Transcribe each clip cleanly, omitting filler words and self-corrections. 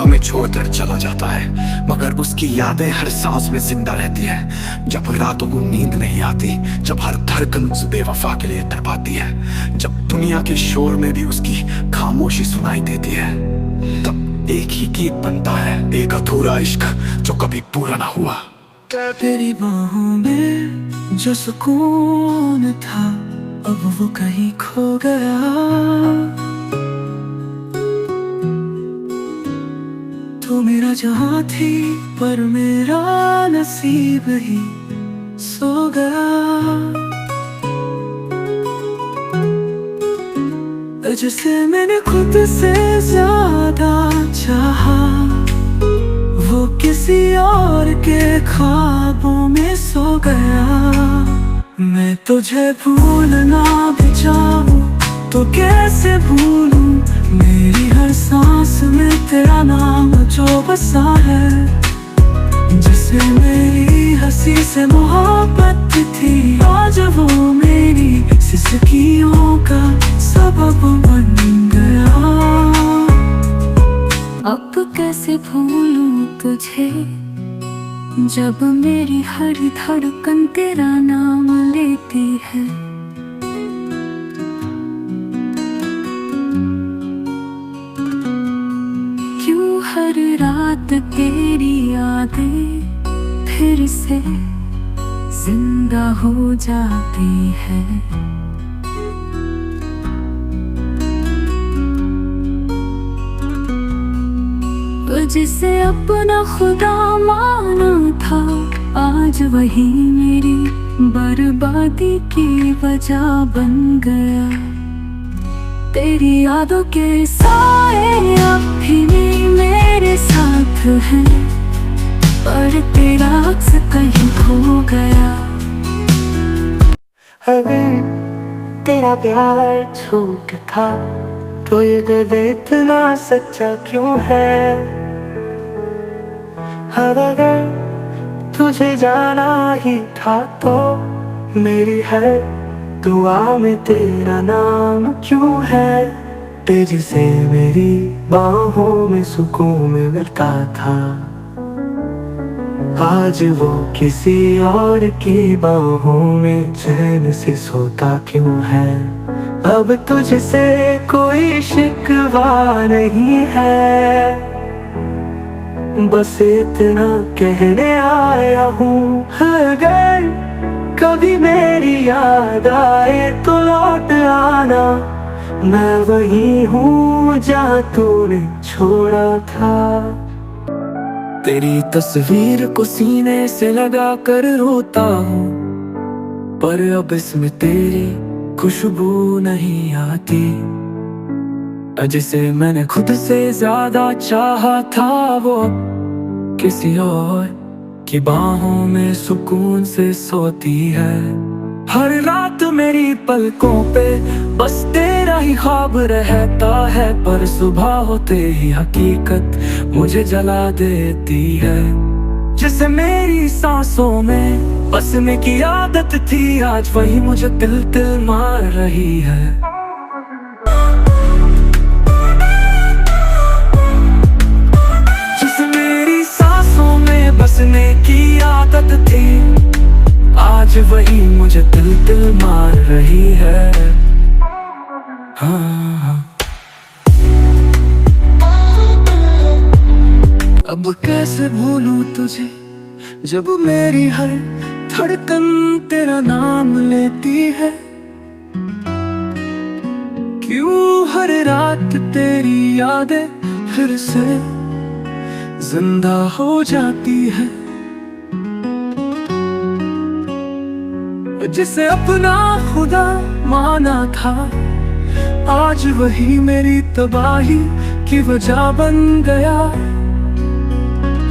हमें छोड़कर चला जाता है, मगर उसकी यादें हर सांस में जिंदा रहती है। जब रातों को नींद नहीं आती, जब हर धड़कन उस बेवफा के लिए तड़पाती है, जब दुनिया के शोर में भी उसकी खामोशी सुनाई देती है, तब एक ही गीत बनता है, एक अधूरा इश्क जो कभी पूरा ना हुआ। तेरी बाहों में जो सुकून था अब वो कहीं खो गया। तू मेरा जहां थी पर मेरा नसीब ही सो गया। जिसे मैंने खुद से ज्यादा चाहा वो किसी और के ख्वाबों में सो गया। मैं तुझे भूलना भी चाहूं तो कैसे भूलूं, मेरी हर सांस में तेरा नाम जो बसा है। जिसे मेरी हंसी से मोहब्बत थी, आज वो मेरी सिसकियों का सबब बन गया। अब कैसे भूलूं तुझे जब मेरी हर धड़कन तेरा नाम लेती है। क्यों हर रात तेरी यादें फिर से जिंदा हो जाती है। जिसे अपना खुदा माना था, आज वही मेरी बर्बादी की वजह बन गया। तेरी यादों के साए अब भी मेरे साथ हैं, पर तेरा अक्स कहीं खो गया। अगर तेरा प्यार झूठ था तो ये दिल इतना सच्चा क्यों है। अगर तुझे जाना ही था तो मेरी हर दुआ में तेरा नाम क्यों है। तेरी से मेरी बाहों में सुकून मिलता था, आज वो किसी और की बाहों में चैन से सोता क्यों है। अब तुझसे कोई शिकवा नहीं है, बस इतना कहने आया हूँ। अगर कभी मेरी याद आए तो लौट आना, मैं वही हूँ जहाँ तूने छोड़ा था। तेरी तस्वीर को सीने से लगा कर रोता हूँ, पर अब इसमें तेरी खुशबू नहीं आती। जिसे मैंने खुद से ज्यादा चाहा था वो किसी और की बाहों में सुकून से सोती है। हर रात मेरी पलकों पे बस तेरा ही ख्वाब रहता है, पर सुबह होते ही हकीकत मुझे जला देती है। जिसे मेरी सांसों में बसने की आदत थी, आज वही मुझे तिल तिल मार रही है। जिसे मेरी सांसों में बसने की आदत थी, आज वही मुझे तिल तिल मार रही है। हाँ। अब कैसे भूलूं तुझे जब मेरी हर धड़कन तेरा नाम लेती है। क्यों हर रात तेरी यादें फिर से जिंदा हो जाती है। जिसे अपना खुदा माना था, आज वही मेरी तबाही की वजह बन गया।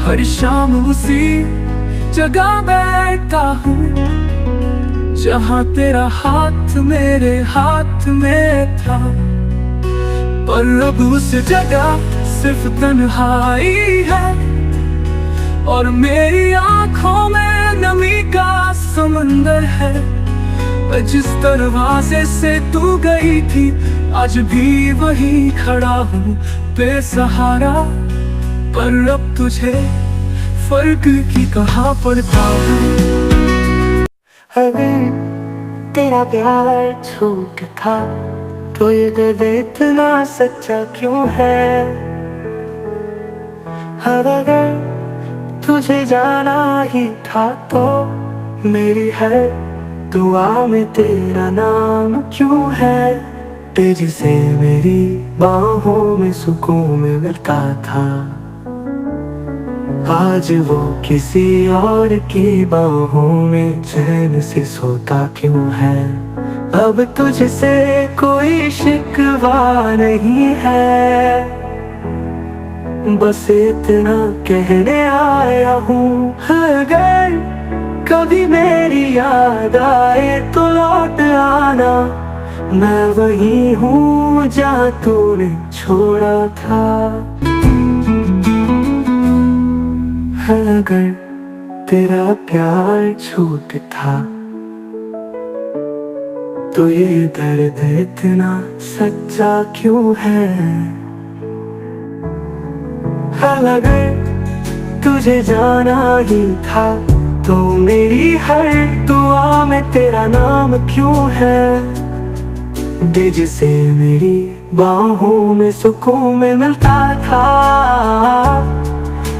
हर शाम उसी जगह बैठता हूँ जहाँ तेरा हाथ मेरे हाथ में था, पर अब उस जगह सिर्फ तन्हाई है और मेरी आँखों में नमी का समंदर है। जिस दरवाजे से तू गई थी, आज भी वही खड़ा हूँ बेसहारा। पर अब तुझे फर्क की कहाँ पड़ता है। अगर तेरा प्यार झूठ था तो ये दर्द इतना सच्चा क्यों है। अगर तुझे जाना ही था तो मेरी है दुआ में तेरा नाम क्यों है। तेरी से मेरी बाहों में सुकून मिलता था, आज वो किसी और की बाहों में चैन से सोता क्यों है। अब तुझसे कोई शिकवा नहीं है, बस इतना कहने आया हूँ। अगर कभी मेरी याद आए तो लौट आना, मैं वही हूँ जहाँ तूने छोड़ा था। अगर तेरा प्यार झूठ था तो ये दर्द इतना सच्चा क्यों है। अगर तुझे जाना ही था तो मेरी हर दुआ में तेरा नाम क्यों है। दे जिसे मेरी बाहों में सुकून मिलता था,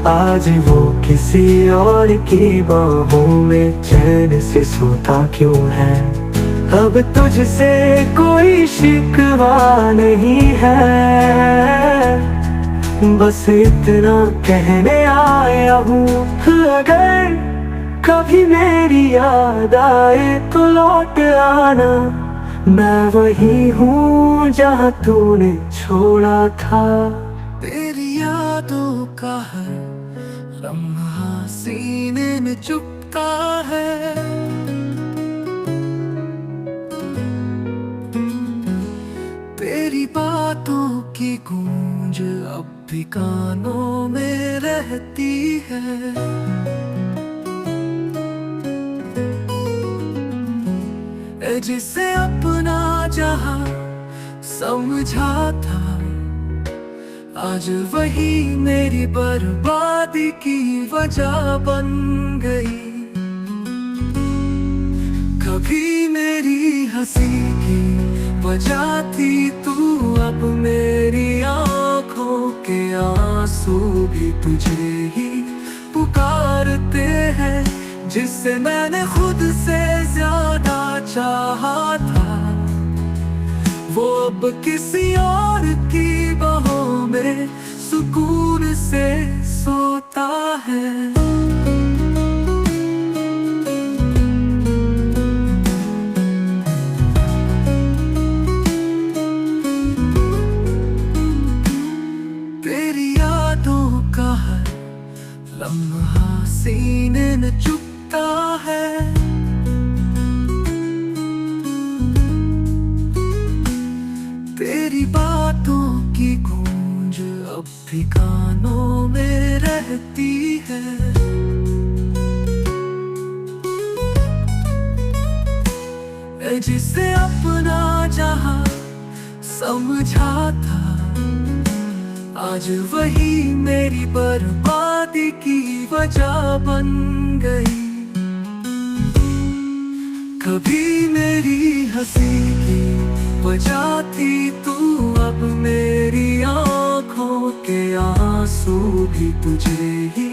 आज वो किसी और की बाहों में चैन से सोता क्यों है। अब तुझसे कोई शिकवा नहीं है, बस इतना कहने आया हूँ। अगर कभी मेरी याद आए तो लौट आना, मैं वही हूँ जहाँ तूने छोड़ा था। तेरी यादों का हर लम्हा सीने में चुभता है। तेरी बातों की गूंज अब भी कानों में रहती है। जिसे अपना जहां समझा था, आज वही मेरी बर्बादी की वजह बन गई। कभी मेरी हंसी की वजह थी तू, अब मेरी आंखों के आंसू भी तुझे ही पुकारते हैं। जिससे मैंने खुद से ज्यादा चाहा था, वो अब किसी और की बाहों में सुकून से सोता है। तेरी यादों का हर लम्हा सीने में चुभता है। तेरी बातों की गूंज अब भी कानों में रहती है। जिसे अपना जहां समझा था, आज वही मेरी बर्बादी की वजह बन गई। कभी मेरी हंसी की वजह थी तू, अब मेरी आंखों के आंसू भी तुझे ही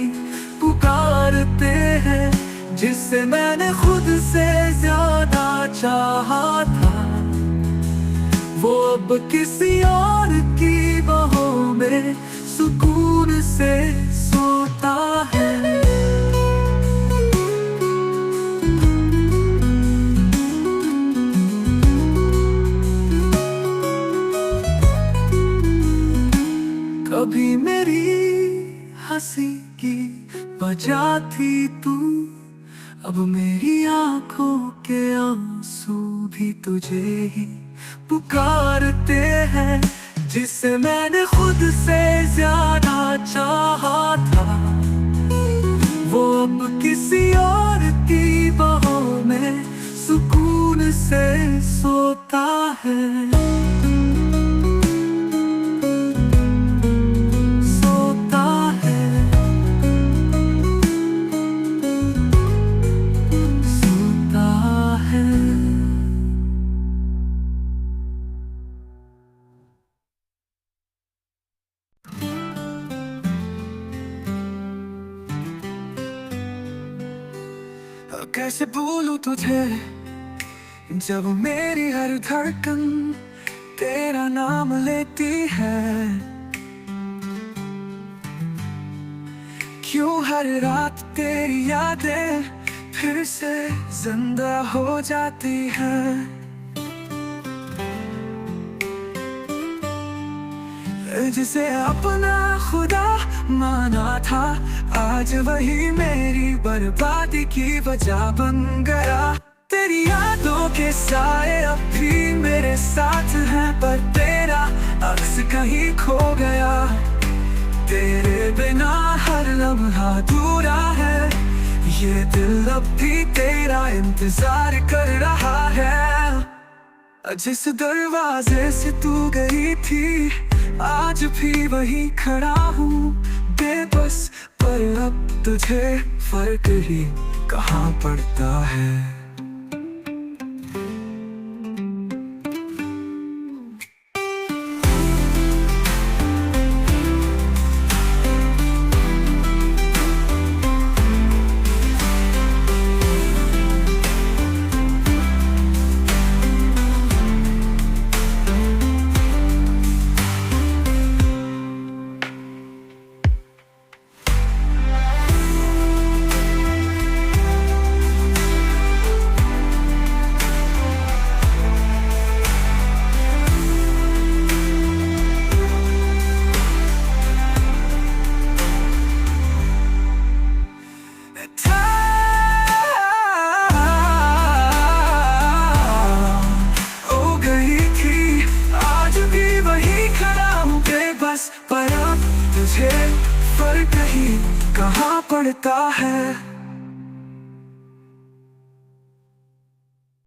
पुकारते हैं। जिससे मैंने खुद से ज्यादा चाहा था, वो अब किसी और की बाहों में सुकून से सोता है। कभी मेरी हंसी की वजह थी तू, अब मेरी आंखों के आंसू भी तुझे ही पुकारते हैं। जिसे मैंने खुद से ज्यादा चाहा था, वो अब किसी और की बाहों में सुकून से सोता है। सोता है। कैसे भूलूं तुझे जब मेरी हर धड़कन तेरा नाम लेती है। क्यों हर रात तेरी यादें फिर से जिंदा हो जाती हैं। जिसे अपना खुदा माना था आज वही मेरी बर्बादी की वजह बन गया। तेरी यादों के साए अब भी मेरे साथ हैं, पर तेरा अक्स कहीं खो गया। तेरे बिना हर लम्हा अधूरा है, ये दिल अब भी तेरा इंतजार कर रहा है। जिस दरवाजे से तू गई थी आज भी वही खड़ा हूँ बेबस, पर अब तुझे फर्क ही कहाँ पड़ता है। पर अब तुझे फर्क ही कहाँ पड़ता है।